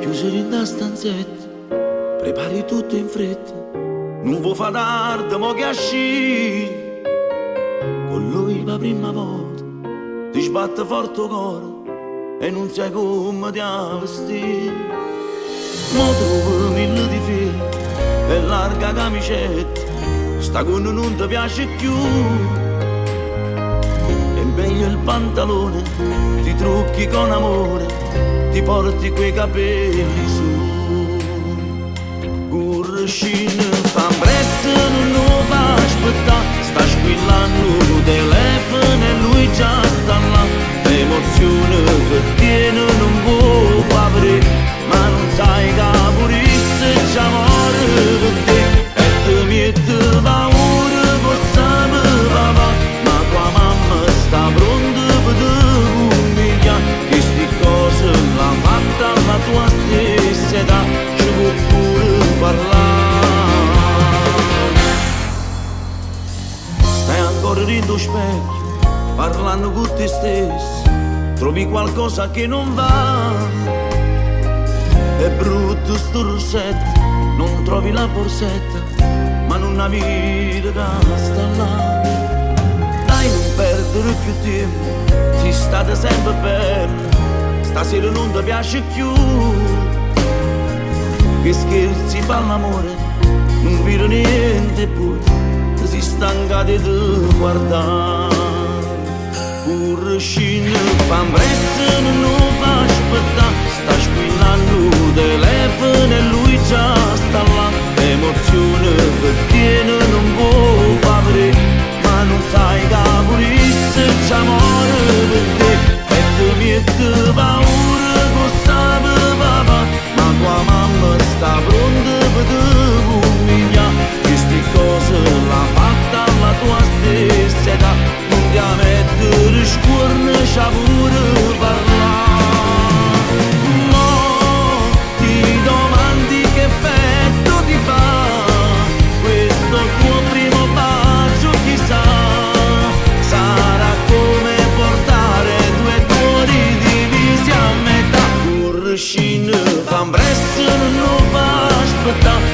Chiusi in da stanzetta, prepari tutto in fretta. Non vuoi fare tardi, mo che asci. Con lui la prima volta ti sbatte forte il cuore e non sai come ti vestire. Mo trovi mille difetti e larga camicetta, sta con non ti piace più. E meglio il pantalone, ti trucchi con amore, ti porti quei capelli su. Curcina fa presto, non lo fa aspettare, sta squillando il telefono e lui già sta là. L'emozione che tiene non può far vedere, ma non sai che pure se c'è amore per te. E ti mette paura, può sapere va, ma tua mamma sta pronta per te umiliare. Che sti cose l'ha fatta alla tua stessa età, ci può pure parlare. Stai ancora rindo specchio, parlando con te stesso, trovi qualcosa che non va. È brutto sto rossetto, non trovi la borsetta, ma non la vita che sta là. Dai, non perdere più tempo, si state sempre belle, stasera non ti piace più. Che scherzi fa l'amore, non vede niente più, si stancate di guardare. Curcina fa presto, non lo fa aspettare, sta squillando il telefono e lui già sta là. L'emozione che tiene non può far vedere, ma non sai che pure se c'è amore per te. E ti mette paura, con sapere papà, ma tua mamma sta pronta per te umiliare. Che sti cose l'ha fatta alla tua stessa età, non ti mettere scuorne, c'ha pure parlare. Mo ti domandi che effetto ti fa questo tuo primo bacio, chissà. Sarà come portare due cuori divisi a metà. Curcina fa presto, non lo fa aspettare,